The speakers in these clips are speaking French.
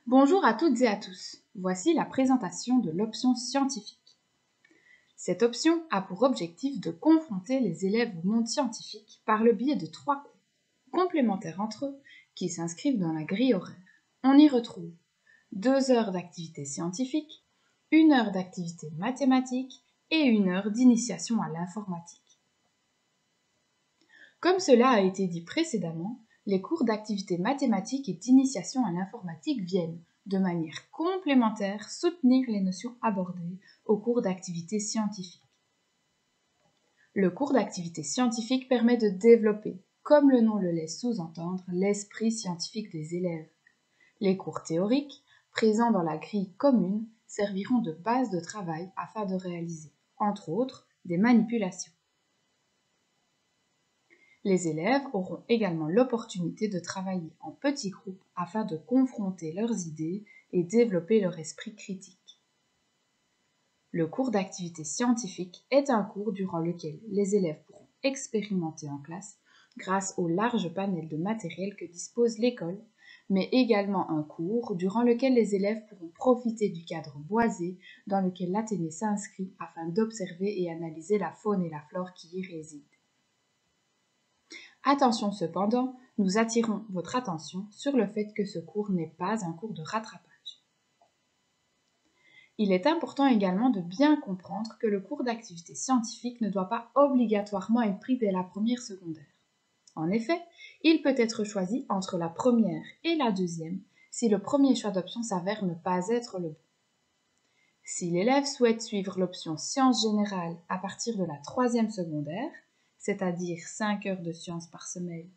Bonjour à toutes et à tous. Voici la présentation de l'option scientifique. Cette option a pour objectif de confronter les élèves au monde scientifique par le biais de 3 cours complémentaires entre eux qui s'inscrivent dans la grille horaire. On y retrouve 2 heures d'activité scientifique, 1 heure d'activité mathématique et 1 heure d'initiation à l'informatique. Comme cela a été dit précédemment, les cours d'activité mathématique et d'initiation à l'informatique viennent, de manière complémentaire, soutenir les notions abordées au cours d'activité scientifique. Le cours d'activité scientifique permet de développer, comme le nom le laisse sous-entendre, l'esprit scientifique des élèves. Les cours théoriques, présents dans la grille commune, serviront de base de travail afin de réaliser, entre autres, des manipulations. Les élèves auront également l'opportunité de travailler en petits groupes afin de confronter leurs idées et développer leur esprit critique. Le cours d'activité scientifique est un cours durant lequel les élèves pourront expérimenter en classe grâce au large panel de matériel que dispose l'école, mais également un cours durant lequel les élèves pourront profiter du cadre boisé dans lequel l'Athénée s'inscrit afin d'observer et analyser la faune et la flore qui y résident. Attention cependant, nous attirons votre attention sur le fait que ce cours n'est pas un cours de rattrapage. Il est important également de bien comprendre que le cours d'activité scientifique ne doit pas obligatoirement être pris dès la première secondaire. En effet, il peut être choisi entre la première et la deuxième si le premier choix d'option s'avère ne pas être le bon. Si l'élève souhaite suivre l'option sciences générales à partir de la troisième secondaire, c'est-à-dire 5 heures de sciences par semaine,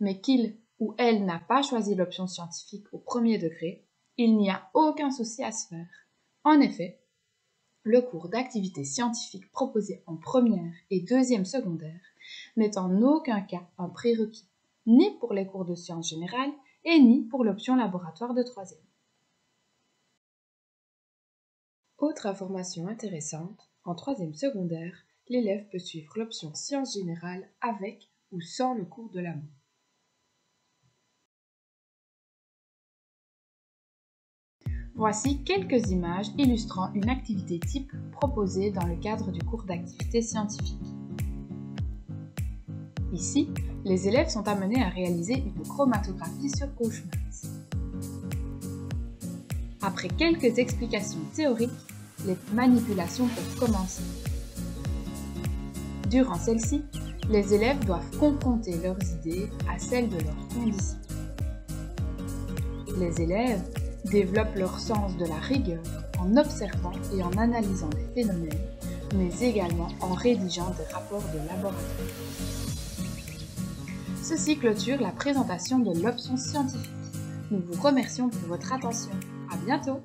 mais qu'il ou elle n'a pas choisi l'option scientifique au premier degré, il n'y a aucun souci à se faire. En effet, le cours d'activité scientifique proposé en première et deuxième secondaire n'est en aucun cas un prérequis, ni pour les cours de sciences générales et ni pour l'option laboratoire de troisième. Autre information intéressante, en troisième secondaire, l'élève peut suivre l'option sciences générales avec ou sans le cours de l'amont. Voici quelques images illustrant une activité type proposée dans le cadre du cours d'activité scientifique. Ici, les élèves sont amenés à réaliser une chromatographie sur gauche mince. Après quelques explications théoriques, les manipulations peuvent commencer. Durant celle-ci, les élèves doivent confronter leurs idées à celles de leurs conditions. Les élèves développent leur sens de la rigueur en observant et en analysant les phénomènes, mais également en rédigeant des rapports de laboratoire. Ceci clôture la présentation de l'option scientifique. Nous vous remercions pour votre attention. À bientôt!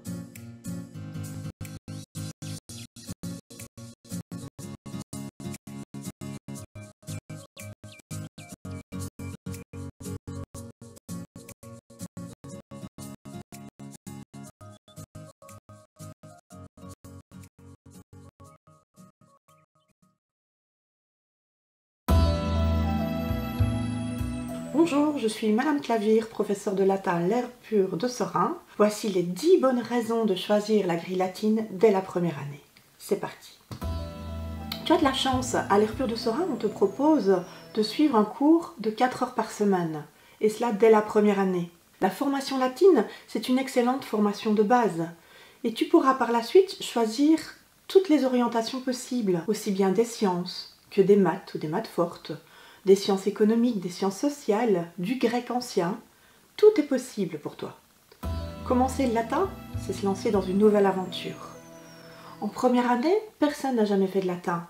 Bonjour, je suis Madame Clavier, professeure de latin à l'Air Pur de Sorin. Voici les 10 bonnes raisons de choisir la grille latine dès la première année. C'est parti. Tu as de la chance, à l'Air Pur de Sorin, on te propose de suivre un cours de 4 heures par semaine, et cela dès la première année. La formation latine, c'est une excellente formation de base, et tu pourras par la suite choisir toutes les orientations possibles, aussi bien des sciences que des maths ou des maths fortes, des sciences économiques, des sciences sociales, du grec ancien, tout est possible pour toi. Commencer le latin, c'est se lancer dans une nouvelle aventure. En première année, personne n'a jamais fait de latin.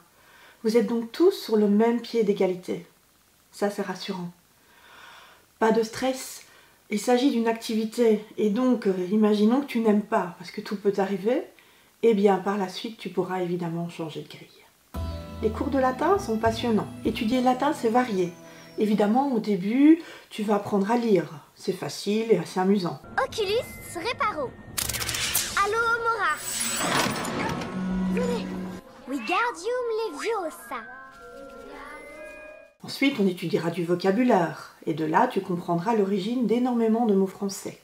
Vous êtes donc tous sur le même pied d'égalité. Ça, c'est rassurant. Pas de stress, il s'agit d'une activité, et donc, imaginons que tu n'aimes pas, parce que tout peut arriver, eh bien, par la suite, tu pourras évidemment changer de grille. Les cours de latin sont passionnants. Étudier le latin, c'est varié. Évidemment, au début, tu vas apprendre à lire. C'est facile et assez amusant. Oculus reparo. Allo mora. Venez. Wingardium Leviosa. Ensuite, on étudiera du vocabulaire. Et de là, tu comprendras l'origine d'énormément de mots français.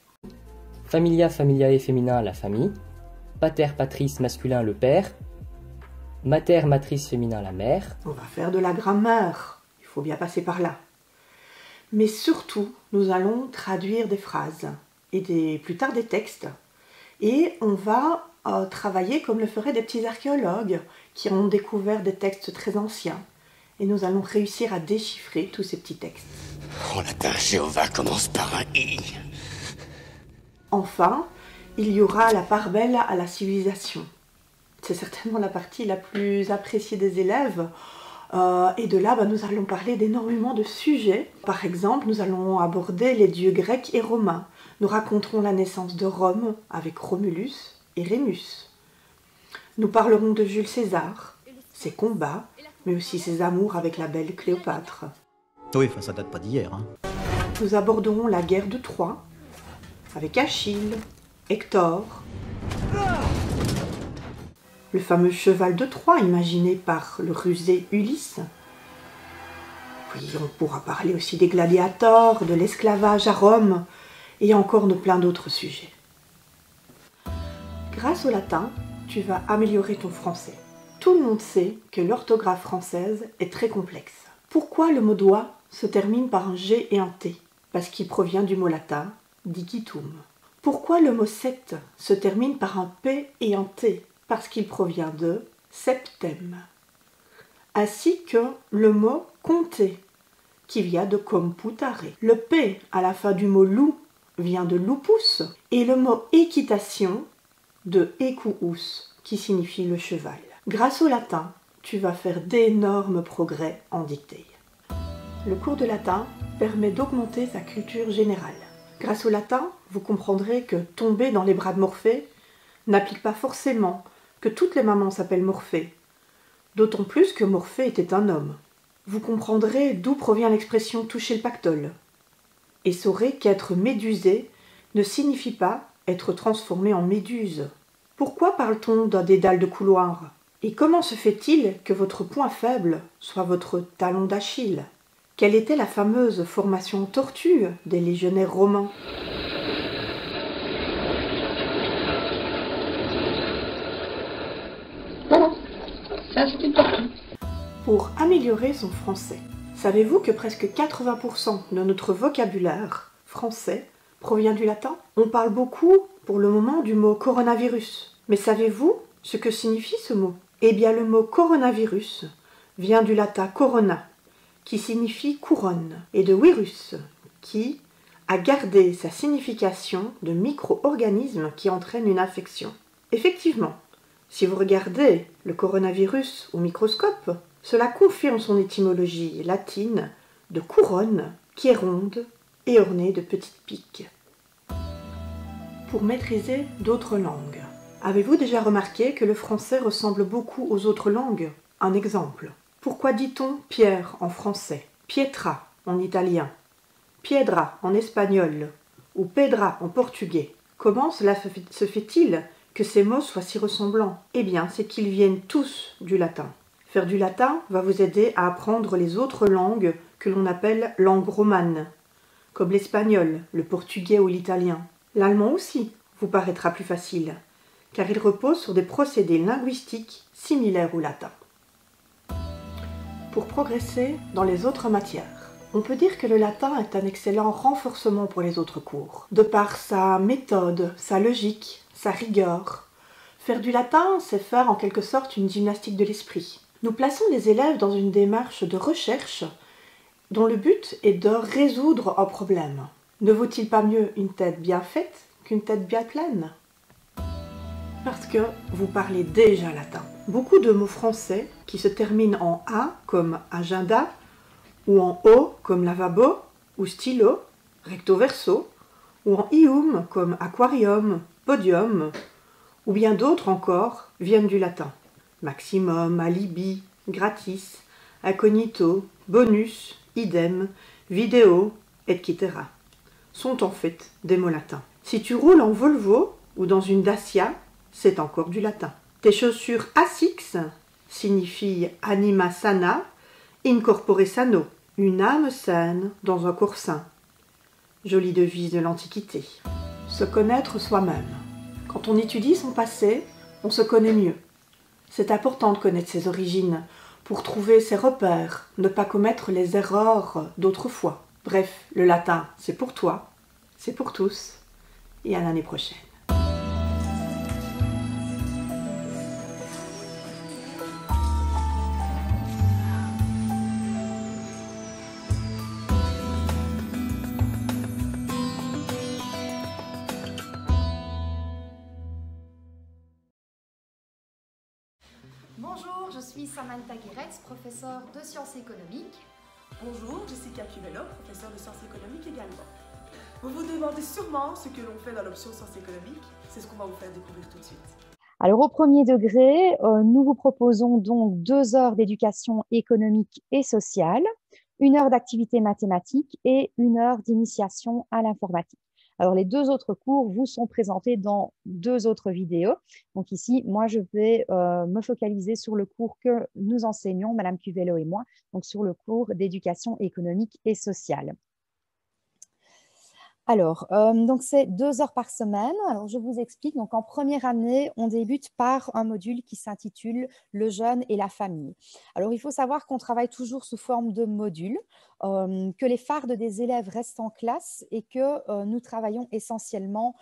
Familia, familiae féminin, la famille. Pater, patris masculin, le père. Mater, matrice féminin, la mère. On va faire de la grammaire, il faut bien passer par là. Mais surtout, nous allons traduire des phrases et plus tard des textes. Et on va travailler comme le feraient des petits archéologues qui ont découvert des textes très anciens. Et nous allons réussir à déchiffrer tous ces petits textes. En latin, Jéhovah commence par un I. Enfin, il y aura la part belle à la civilisation. C'est certainement la partie la plus appréciée des élèves. Et de là, nous allons parler d'énormément de sujets. Par exemple, nous allons aborder les dieux grecs et romains. Nous raconterons la naissance de Rome avec Romulus et Rémus. Nous parlerons de Jules César, ses combats, mais aussi ses amours avec la belle Cléopâtre. Oui, ça date pas d'hier. Hein. Nous aborderons la guerre de Troie avec Achille, Hector, le fameux cheval de Troie imaginé par le rusé Ulysse. Puis on pourra parler aussi des gladiateurs, de l'esclavage à Rome et encore de plein d'autres sujets. Grâce au latin, tu vas améliorer ton français. Tout le monde sait que l'orthographe française est très complexe. Pourquoi le mot doigt se termine par un G et un T? Parce qu'il provient du mot latin digitum. Pourquoi le mot sept se termine par un P et un T? Parce qu'il provient de septem. Ainsi que le mot compter, qui vient de computare. Le P à la fin du mot loup vient de lupus, et le mot équitation de equus, qui signifie le cheval. Grâce au latin, tu vas faire d'énormes progrès en dictée. Le cours de latin permet d'augmenter sa culture générale. Grâce au latin, vous comprendrez que tomber dans les bras de Morphée n'applique pas forcément que toutes les mamans s'appellent Morphée, d'autant plus que Morphée était un homme. Vous comprendrez d'où provient l'expression « toucher le pactole » et saurez qu'être médusé ne signifie pas être transformé en méduse. Pourquoi parle-t-on d'un dédale de couloir? Et comment se fait-il que votre point faible soit votre talon d'Achille? Quelle était la fameuse formation en tortue des légionnaires romains? Voilà, ça c'est une tortue. Pour améliorer son français, savez-vous que presque 80% de notre vocabulaire français provient du latin? On parle beaucoup pour le moment du mot coronavirus. Mais savez-vous ce que signifie ce mot? Eh bien le mot coronavirus vient du latin corona, qui signifie couronne, et de virus, qui a gardé sa signification de micro-organisme qui entraîne une infection. Effectivement, si vous regardez le coronavirus au microscope, cela confirme son étymologie latine de couronne, qui est ronde et ornée de petites piques. Pour maîtriser d'autres langues, avez-vous déjà remarqué que le français ressemble beaucoup aux autres langues? Un exemple. Pourquoi dit-on pierre en français, pietra en italien, piedra en espagnol ou pedra en portugais? Comment cela se fait-il que ces mots soient si ressemblants? Eh bien, c'est qu'ils viennent tous du latin. Faire du latin va vous aider à apprendre les autres langues que l'on appelle langues romanes, comme l'espagnol, le portugais ou l'italien. L'allemand aussi vous paraîtra plus facile, car il repose sur des procédés linguistiques similaires au latin. Pour progresser dans les autres matières, on peut dire que le latin est un excellent renforcement pour les autres cours, de par sa méthode, sa logique, sa rigueur. Faire du latin, c'est faire en quelque sorte une gymnastique de l'esprit. Nous plaçons les élèves dans une démarche de recherche dont le but est de résoudre un problème. Ne vaut-il pas mieux une tête bien faite qu'une tête bien pleine? Parce que vous parlez déjà latin. Beaucoup de mots français qui se terminent en A comme agenda, ou en O comme lavabo, ou stylo, recto verso, ou en ium comme aquarium, podium, ou bien d'autres encore viennent du latin. Maximum, alibi, gratis, incognito, bonus, idem, vidéo, etc. sont en fait des mots latins. Si tu roules en Volvo ou dans une Dacia, c'est encore du latin. Tes chaussures Asics signifient anima sana, incorpore sano, une âme saine dans un corps sain. Jolie devise de l'Antiquité. Se connaître soi-même. Quand on étudie son passé, on se connaît mieux. C'est important de connaître ses origines pour trouver ses repères, ne pas commettre les erreurs d'autrefois. Bref, le latin, c'est pour toi, c'est pour tous, et à l'année prochaine. Bonjour, je suis Samantha Guéretz, professeure de sciences économiques. Bonjour, Jessica Cuvello, professeure de sciences économiques également. Vous vous demandez sûrement ce que l'on fait dans l'option sciences économiques. C'est ce qu'on va vous faire découvrir tout de suite. Alors, au premier degré, nous vous proposons donc 2 heures d'éducation économique et sociale, 1 heure d'activité mathématique et 1 heure d'initiation à l'informatique. Alors, les 2 autres cours vous sont présentés dans 2 autres vidéos. Donc ici, moi, je vais me focaliser sur le cours que nous enseignons, Madame Cuvello et moi, donc sur le cours d'éducation économique et sociale. Alors, donc c'est 2 heures par semaine. Alors, je vous explique. Donc, en première année, on débute par un module qui s'intitule « Le jeune et la famille ». Alors, il faut savoir qu'on travaille toujours sous forme de modules, que les fardes des élèves restent en classe et que nous travaillons essentiellement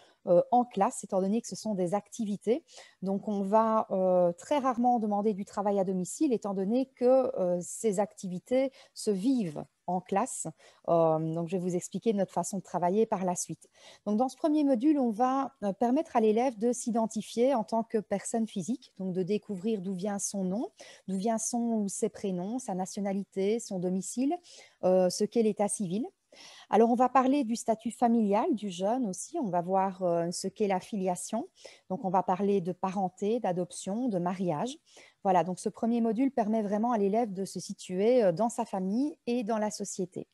en classe, étant donné que ce sont des activités. Donc, on va très rarement demander du travail à domicile, étant donné que ces activités se vivent en classe. Donc, je vais vous expliquer notre façon de travailler par la suite. Donc, dans ce premier module, on va permettre à l'élève de s'identifier en tant que personne physique, donc de découvrir d'où vient son nom, d'où vient son ou ses prénoms, sa nationalité, son domicile, ce qu'est l'état civil. Alors, on va parler du statut familial du jeune aussi. On va voir ce qu'est la filiation. Donc, on va parler de parenté, d'adoption, de mariage. Voilà, donc ce premier module permet vraiment à l'élève de se situer dans sa famille et dans la société.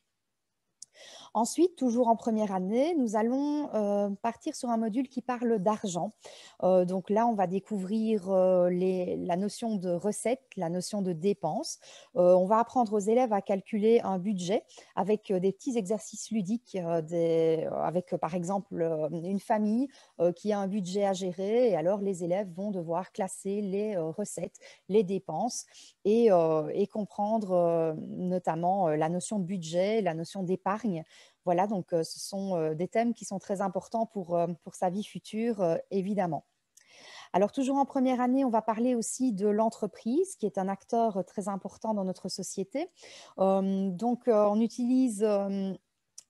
Ensuite, toujours en première année, nous allons partir sur un module qui parle d'argent. Donc là, on va découvrir la notion de recette, la notion de dépense. On va apprendre aux élèves à calculer un budget avec des petits exercices ludiques, avec par exemple une famille qui a un budget à gérer. Et alors, les élèves vont devoir classer les recettes, les dépenses et comprendre notamment la notion de budget, la notion d'épargne. Voilà, donc ce sont des thèmes qui sont très importants pour sa vie future, évidemment. Alors, toujours en première année, on va parler aussi de l'entreprise, qui est un acteur très important dans notre société. Donc, on utilise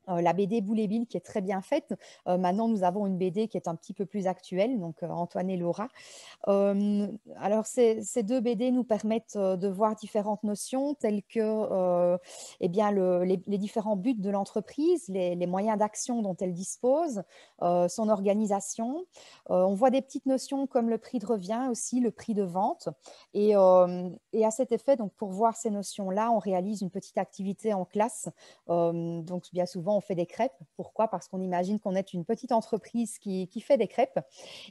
la BD Boule et Bill qui est très bien faite. Maintenant, nous avons une BD qui est un petit peu plus actuelle, donc Antoine et Laura. Alors, ces 2 BD nous permettent de voir différentes notions telles que eh bien, les différents buts de l'entreprise, les moyens d'action dont elle dispose, son organisation. On voit des petites notions comme le prix de revient aussi, le prix de vente. Et à cet effet, donc, pour voir ces notions-là, on réalise une petite activité en classe. Donc, bien souvent, on fait des crêpes. Pourquoi? Parce qu'on imagine qu'on est une petite entreprise qui fait des crêpes.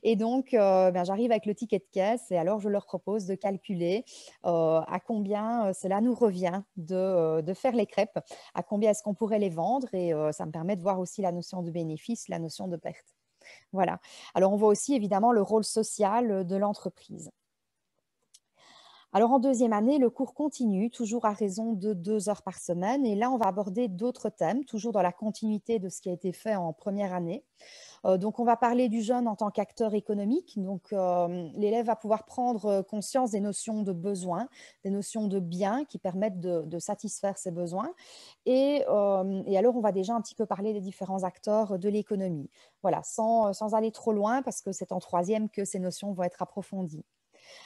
Et donc, j'arrive avec le ticket de caisse et alors je leur propose de calculer à combien cela nous revient de faire les crêpes, à combien est-ce qu'on pourrait les vendre et ça me permet de voir aussi la notion de bénéfice, la notion de perte. Voilà. Alors, on voit aussi évidemment le rôle social de l'entreprise. Alors, en deuxième année, le cours continue, toujours à raison de 2 heures par semaine. Et là, on va aborder d'autres thèmes, toujours dans la continuité de ce qui a été fait en première année. Donc, on va parler du jeune en tant qu'acteur économique. Donc, l'élève va pouvoir prendre conscience des notions de besoins, des notions de biens qui permettent de satisfaire ses besoins. Et alors, on va déjà un petit peu parler des différents acteurs de l'économie. Voilà, sans aller trop loin, parce que c'est en troisième que ces notions vont être approfondies.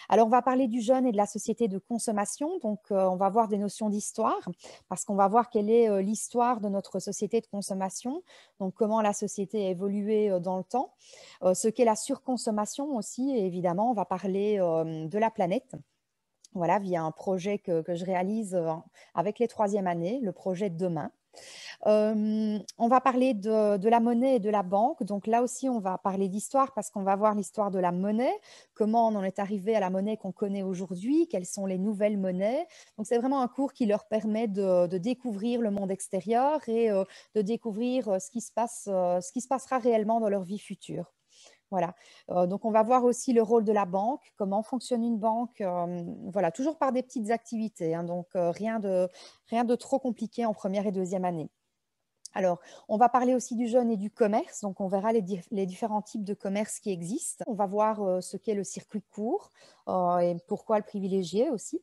Alors, on va parler du jeune et de la société de consommation. Donc, on va voir des notions d'histoire parce qu'on va voir quelle est l'histoire de notre société de consommation, donc comment la société a évolué dans le temps, ce qu'est la surconsommation aussi. Et évidemment, on va parler de la planète. Voilà, via un projet que je réalise avec les 3e années, le projet Demain. On va parler de la monnaie et de la banque. Donc là aussi, on va parler d'histoire parce qu'on va voir l'histoire de la monnaie, comment on en est arrivé à la monnaie qu'on connaît aujourd'hui, quelles sont les nouvelles monnaies. Donc c'est vraiment un cours qui leur permet de découvrir le monde extérieur et de découvrir ce qui se passera réellement dans leur vie future. Voilà, donc on va voir aussi le rôle de la banque, comment fonctionne une banque, voilà, toujours par des petites activités, hein, donc rien de trop compliqué en première et deuxième année. Alors, on va parler aussi du jeune et du commerce, donc on verra les différents types de commerce qui existent. On va voir ce qu'est le circuit court et pourquoi le privilégier aussi.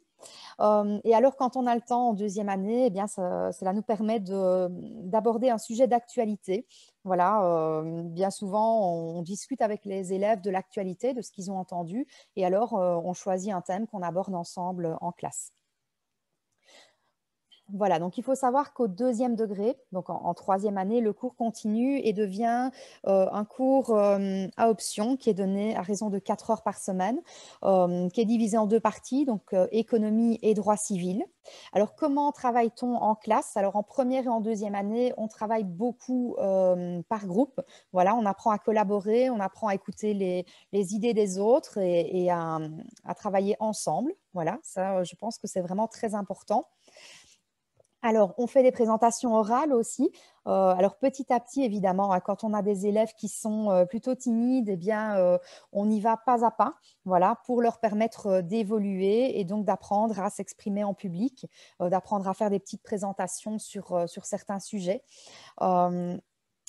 Et alors, quand on a le temps en deuxième année, eh bien, cela nous permet d'aborder un sujet d'actualité. Voilà, bien souvent, on discute avec les élèves de l'actualité, de ce qu'ils ont entendu, et alors on choisit un thème qu'on aborde ensemble en classe. Voilà, donc il faut savoir qu'au deuxième degré, donc en troisième année, le cours continue et devient un cours à option qui est donné à raison de 4 heures par semaine, qui est divisé en deux parties, donc économie et droit civil. Alors, comment travaille-t-on en classe? Alors, en première et en deuxième année, on travaille beaucoup par groupe. Voilà, on apprend à collaborer, on apprend à écouter les idées des autres et à travailler ensemble. Voilà, ça, je pense que c'est vraiment très important. Alors, on fait des présentations orales aussi. Alors, petit à petit, évidemment, hein, quand on a des élèves qui sont plutôt timides, eh bien, on y va pas à pas, voilà, pour leur permettre d'évoluer et donc d'apprendre à s'exprimer en public, d'apprendre à faire des petites présentations sur certains sujets.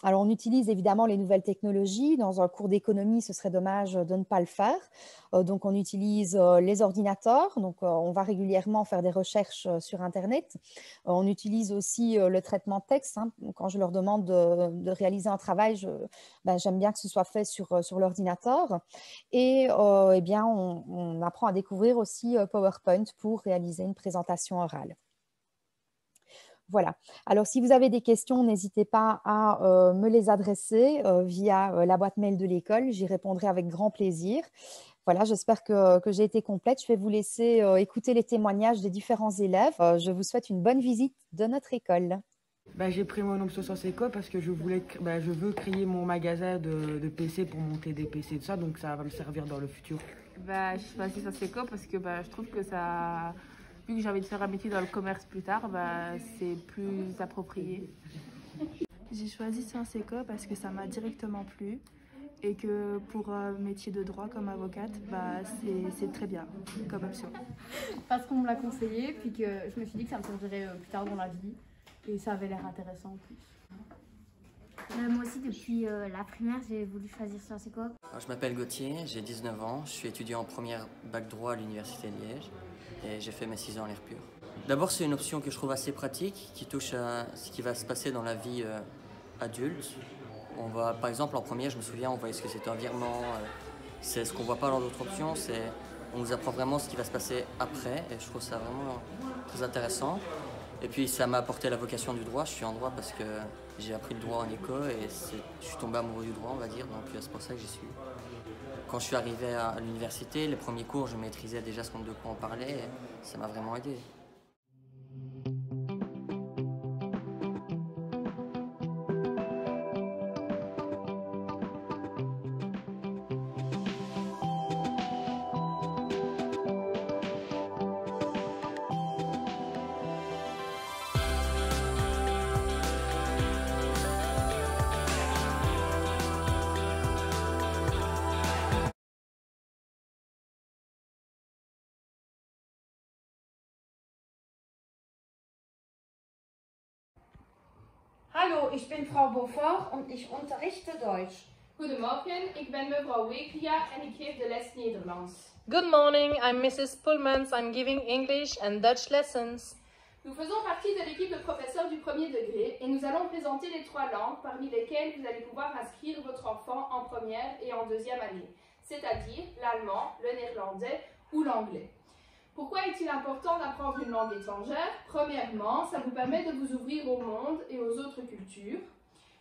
Alors, on utilise évidemment les nouvelles technologies. Dans un cours d'économie, ce serait dommage de ne pas le faire. Donc, on utilise les ordinateurs. Donc, on va régulièrement faire des recherches sur Internet. On utilise aussi le traitement de texte. Hein. Quand je leur demande de réaliser un travail, j'aime bien que ce soit fait sur l'ordinateur. Et eh bien, on apprend à découvrir aussi PowerPoint pour réaliser une présentation orale. Voilà. Alors, si vous avez des questions, n'hésitez pas à me les adresser via la boîte mail de l'école. J'y répondrai avec grand plaisir. Voilà, j'espère que j'ai été complète. Je vais vous laisser écouter les témoignages des différents élèves. Je vous souhaite une bonne visite de notre école. J'ai pris mon option Sciences Éco parce que je veux créer mon magasin de PC pour monter des PC et tout ça, donc ça va me servir dans le futur. J'ai choisi Sciences Éco parce que je trouve que ça... Vu que j'ai envie de faire un métier dans le commerce plus tard, c'est plus approprié. J'ai choisi Sciences Éco parce que ça m'a directement plu et que pour un métier de droit comme avocate, c'est très bien comme option. Parce qu'on me l'a conseillé, puis que je me suis dit que ça me servirait plus tard dans la vie et ça avait l'air intéressant en plus. Moi aussi, depuis la primaire, j'ai voulu choisir Sciences Éco. Je m'appelle Gauthier, j'ai 19 ans, je suis étudiant en première bac droit à l'Université de Liège. Et j'ai fait mes 6 ans à l'air pur. D'abord, c'est une option que je trouve assez pratique, qui touche à ce qui va se passer dans la vie adulte. Par exemple, en première, je me souviens, on voyait ce que c'était un virement. C'est ce qu'on ne voit pas dans d'autres options. On nous apprend vraiment ce qui va se passer après. Et je trouve ça vraiment très intéressant. Et puis, ça m'a apporté la vocation du droit. Je suis en droit parce que j'ai appris le droit en éco et je suis tombé amoureux du droit, on va dire. Donc, c'est pour ça que j'y suis. Quand je suis arrivé à l'université, les premiers cours, je maîtrisais déjà ce de quoi on parlait et ça m'a vraiment aidé. Hallo, ich bin Frau Beaufort und ich unterrichte Deutsch. Goedemorgen, ik ben mevrouw Wekria en ik geef de les Nederlands. Good morning, I'm Mrs. Pullmans. I'm giving English and Dutch lessons. Nous faisons partie de l'équipe de professeurs du premier degré et nous allons présenter les 3 langues parmi lesquelles vous allez pouvoir inscrire votre enfant en première et en deuxième année, c'est-à-dire l'allemand, le néerlandais ou l'anglais. Pourquoi est-il important d'apprendre une langue étrangère? Premièrement, ça vous permet de vous ouvrir au monde et aux autres cultures.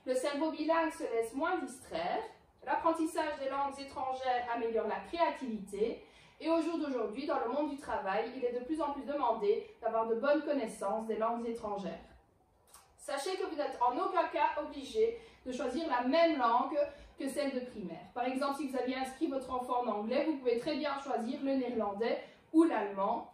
Le cerveau bilingue se laisse moins distraire. L'apprentissage des langues étrangères améliore la créativité. Et au jour d'aujourd'hui, dans le monde du travail, il est de plus en plus demandé d'avoir de bonnes connaissances des langues étrangères. Sachez que vous n'êtes en aucun cas obligé de choisir la même langue que celle de primaire. Par exemple, si vous aviez inscrit votre enfant en anglais, vous pouvez très bien choisir le néerlandais ou l'allemand,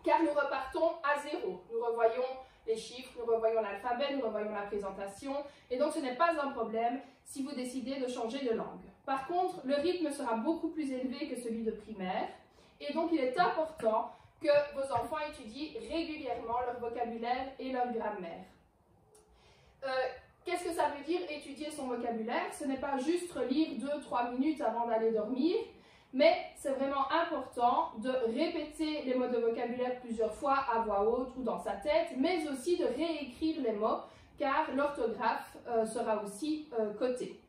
car nous repartons à zéro. Nous revoyons les chiffres, nous revoyons l'alphabet, nous revoyons la présentation, et donc ce n'est pas un problème si vous décidez de changer de langue. Par contre, le rythme sera beaucoup plus élevé que celui de primaire, et donc il est important que vos enfants étudient régulièrement leur vocabulaire et leur grammaire. Qu'est-ce que ça veut dire étudier son vocabulaire? Ce n'est pas juste lire 2-3 minutes avant d'aller dormir, mais c'est vraiment important de répéter les mots de vocabulaire plusieurs fois à voix haute ou dans sa tête, mais aussi de réécrire les mots, car l'orthographe sera aussi cotée.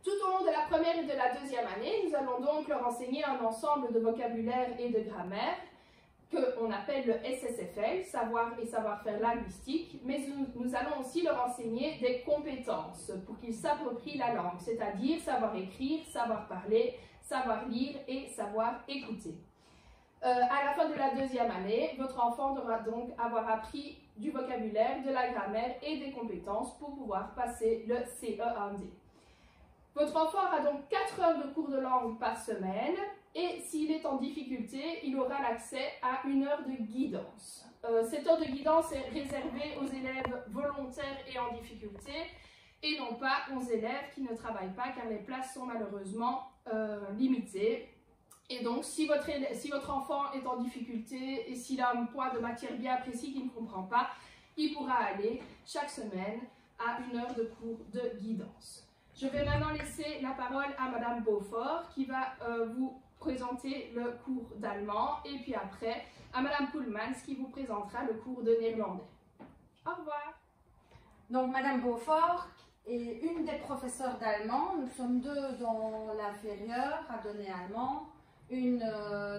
Tout au long de la première et de la deuxième année, nous allons donc leur enseigner un ensemble de vocabulaire et de grammaire qu'on appelle le SSFL, savoir et savoir-faire linguistique, mais nous allons aussi leur enseigner des compétences pour qu'ils s'approprient la langue, c'est-à-dire savoir écrire, savoir parler, savoir lire et savoir écouter. À la fin de la deuxième année, votre enfant devra donc avoir appris du vocabulaire, de la grammaire et des compétences pour pouvoir passer le CE1D. Votre enfant aura donc 4 heures de cours de langue par semaine et s'il est en difficulté, il aura l'accès à 1 heure de guidance. Cette heure de guidance est réservée aux élèves volontaires et en difficulté et non pas aux élèves qui ne travaillent pas car les places sont malheureusement limitées. Et donc, si votre enfant est en difficulté et s'il a un point de matière bien précis qu'il ne comprend pas, il pourra aller chaque semaine à 1 heure de cours de guidance. Je vais maintenant laisser la parole à Madame Beaufort qui va vous présenter le cours d'allemand et puis après à Madame Poelmans qui vous présentera le cours de néerlandais. Au revoir. Donc Madame Beaufort est une des professeurs d'allemand. Nous sommes deux dans l'inférieur à donner allemand. Une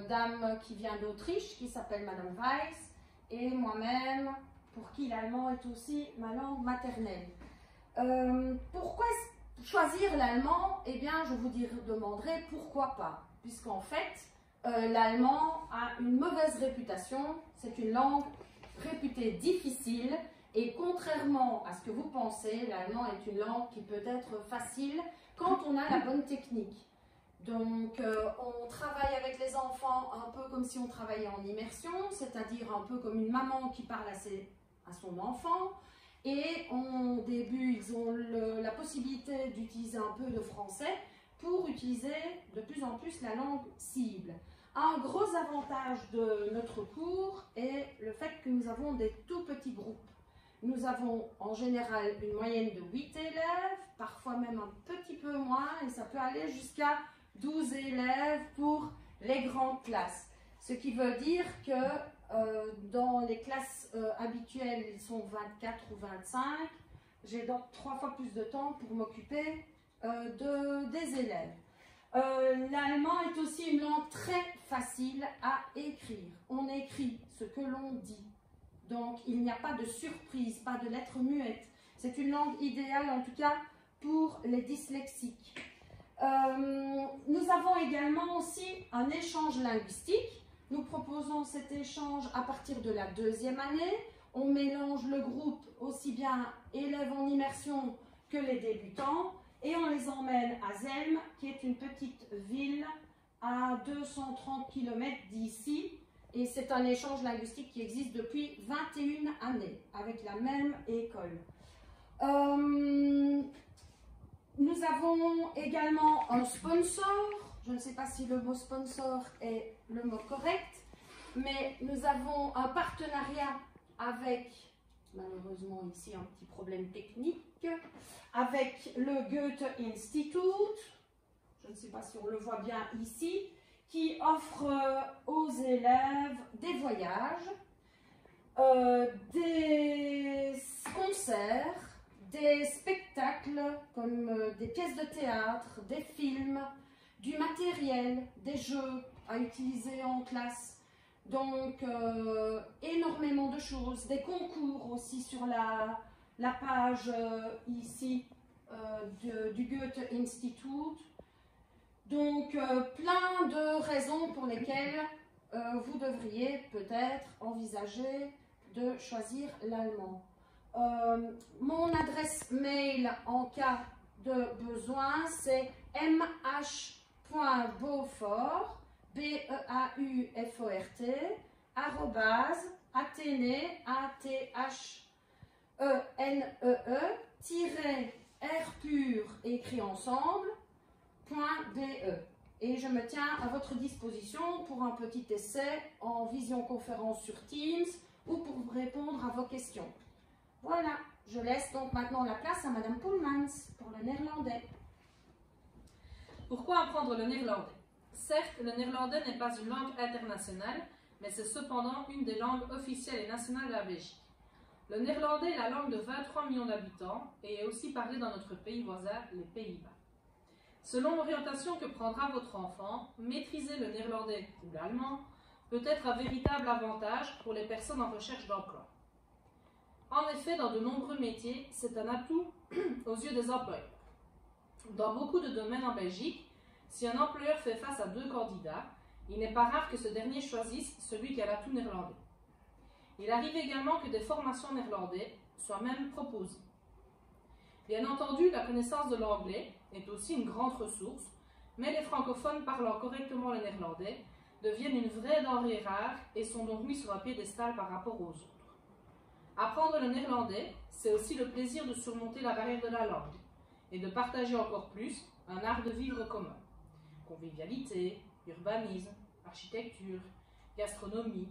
dame qui vient d'Autriche qui s'appelle Madame Weiss et moi-même pour qui l'allemand est aussi ma langue maternelle. Pourquoi choisir l'allemand? Eh bien, je vous demanderai pourquoi pas, puisqu'en fait, l'allemand a une mauvaise réputation. C'est une langue réputée difficile et contrairement à ce que vous pensez, l'allemand est une langue qui peut être facile quand on a la bonne technique. Donc, on travaille avec les enfants un peu comme si on travaillait en immersion, c'est-à-dire un peu comme une maman qui parle à son enfant. Et au début, ils ont la possibilité d'utiliser un peu de français pour utiliser de plus en plus la langue cible. Un gros avantage de notre cours est le fait que nous avons des tout petits groupes. Nous avons en général une moyenne de 8 élèves, parfois même un petit peu moins, et ça peut aller jusqu'à 12 élèves pour les grandes classes. Ce qui veut dire que dans les classes habituelles, ils sont 24 ou 25. J'ai donc 3 fois plus de temps pour m'occuper des élèves. L'allemand est aussi une langue très facile à écrire. On écrit ce que l'on dit. Donc, il n'y a pas de surprise, pas de lettres muettes. C'est une langue idéale, en tout cas, pour les dyslexiques. Nous avons également aussi un échange linguistique. Nous proposons cet échange à partir de la deuxième année. On mélange le groupe aussi bien élèves en immersion que les débutants et on les emmène à Zelm, qui est une petite ville à 230 km d'ici. Et c'est un échange linguistique qui existe depuis 21 années avec la même école. Nous avons également un sponsor. Je ne sais pas si le mot sponsor est le mot correct, mais nous avons un partenariat avec, malheureusement ici un petit problème technique, avec le Goethe Institut, je ne sais pas si on le voit bien ici, qui offre aux élèves des voyages, des concerts, des spectacles comme des pièces de théâtre, des films, du matériel, des jeux à utiliser en classe. Donc, énormément de choses, des concours aussi sur la page ici du Goethe Institut. Donc, plein de raisons pour lesquelles vous devriez peut-être envisager de choisir l'allemand. Mon adresse mail en cas de besoin, c'est mh.beaufort, B-E-A-U-F-O-R-T, @athénée, A-T-H-E-N-E-E, -R pur écrit ensemble, .be. Et je me tiens à votre disposition pour un petit essai en visioconférence sur Teams ou pour vous répondre à vos questions. Voilà, je laisse donc maintenant la place à Madame Poelmans pour le néerlandais. Pourquoi apprendre le néerlandais? Certes, le néerlandais n'est pas une langue internationale, mais c'est cependant une des langues officielles et nationales de la Belgique. Le néerlandais est la langue de 23 millions d'habitants et est aussi parlé dans notre pays voisin, les Pays-Bas. Selon l'orientation que prendra votre enfant, maîtriser le néerlandais ou l'allemand peut être un véritable avantage pour les personnes en recherche d'emploi. En effet, dans de nombreux métiers, c'est un atout aux yeux des employeurs. Dans beaucoup de domaines en Belgique, si un employeur fait face à 2 candidats, il n'est pas rare que ce dernier choisisse celui qui a l'atout néerlandais. Il arrive également que des formations néerlandais soient même proposées. Bien entendu, la connaissance de l'anglais est aussi une grande ressource, mais les francophones parlant correctement le néerlandais deviennent une vraie denrée rare et sont donc mis sur un piédestal par rapport aux autres. Apprendre le néerlandais, c'est aussi le plaisir de surmonter la barrière de la langue et de partager encore plus un art de vivre commun. Convivialité, urbanisme, architecture, gastronomie,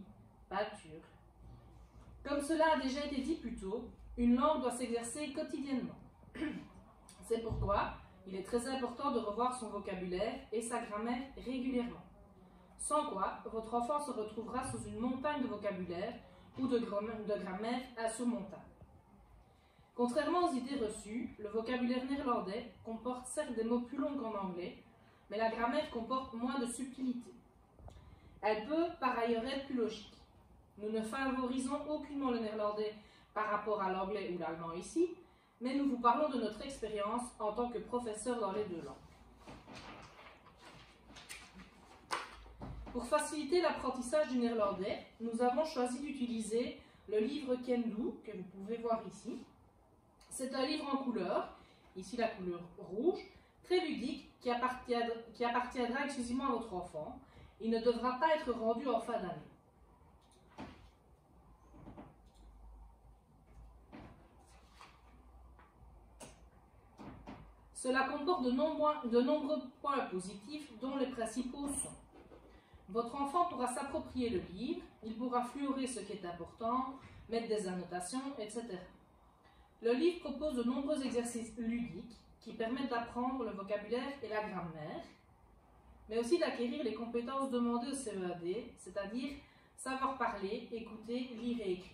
peinture. Comme cela a déjà été dit plus tôt, une langue doit s'exercer quotidiennement. C'est pourquoi il est très important de revoir son vocabulaire et sa grammaire régulièrement. Sans quoi, votre enfant se retrouvera sous une montagne de vocabulaire ou de grammaire insurmontable. Contrairement aux idées reçues, le vocabulaire néerlandais comporte certes des mots plus longs qu'en anglais, mais la grammaire comporte moins de subtilité. Elle peut par ailleurs être plus logique. Nous ne favorisons aucunement le néerlandais par rapport à l'anglais ou l'allemand ici, mais nous vous parlons de notre expérience en tant que professeur dans les 2 langues. Pour faciliter l'apprentissage du néerlandais, nous avons choisi d'utiliser le livre Kendu, que vous pouvez voir ici. C'est un livre en couleur, ici la couleur rouge, très ludique, qui appartiendra exclusivement à votre enfant. Il ne devra pas être rendu en fin d'année. Cela comporte de nombreux points positifs, dont les principaux sont: votre enfant pourra s'approprier le livre, il pourra fluorer ce qui est important, mettre des annotations, etc. Le livre propose de nombreux exercices ludiques qui permettent d'apprendre le vocabulaire et la grammaire, mais aussi d'acquérir les compétences demandées au CEAD, c'est-à-dire savoir parler, écouter, lire et écrire.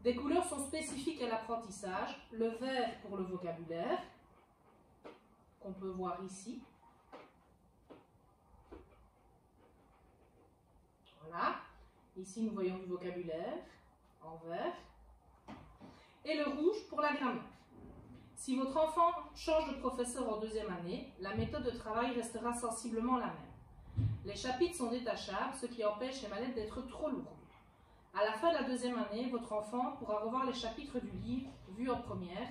Des couleurs sont spécifiques à l'apprentissage, le vert pour le vocabulaire, qu'on peut voir ici. Voilà, ici nous voyons du vocabulaire en vert. Et le rouge pour la grammaire. Si votre enfant change de professeur en 2e année, la méthode de travail restera sensiblement la même. Les chapitres sont détachables, ce qui empêche les manettes d'être trop lourdes. À la fin de la 2e année, votre enfant pourra revoir les chapitres du livre vus en première,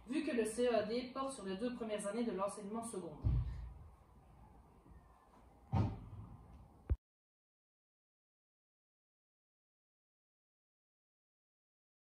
vu que le CEAD porte sur les 2 premières années de l'enseignement secondaire.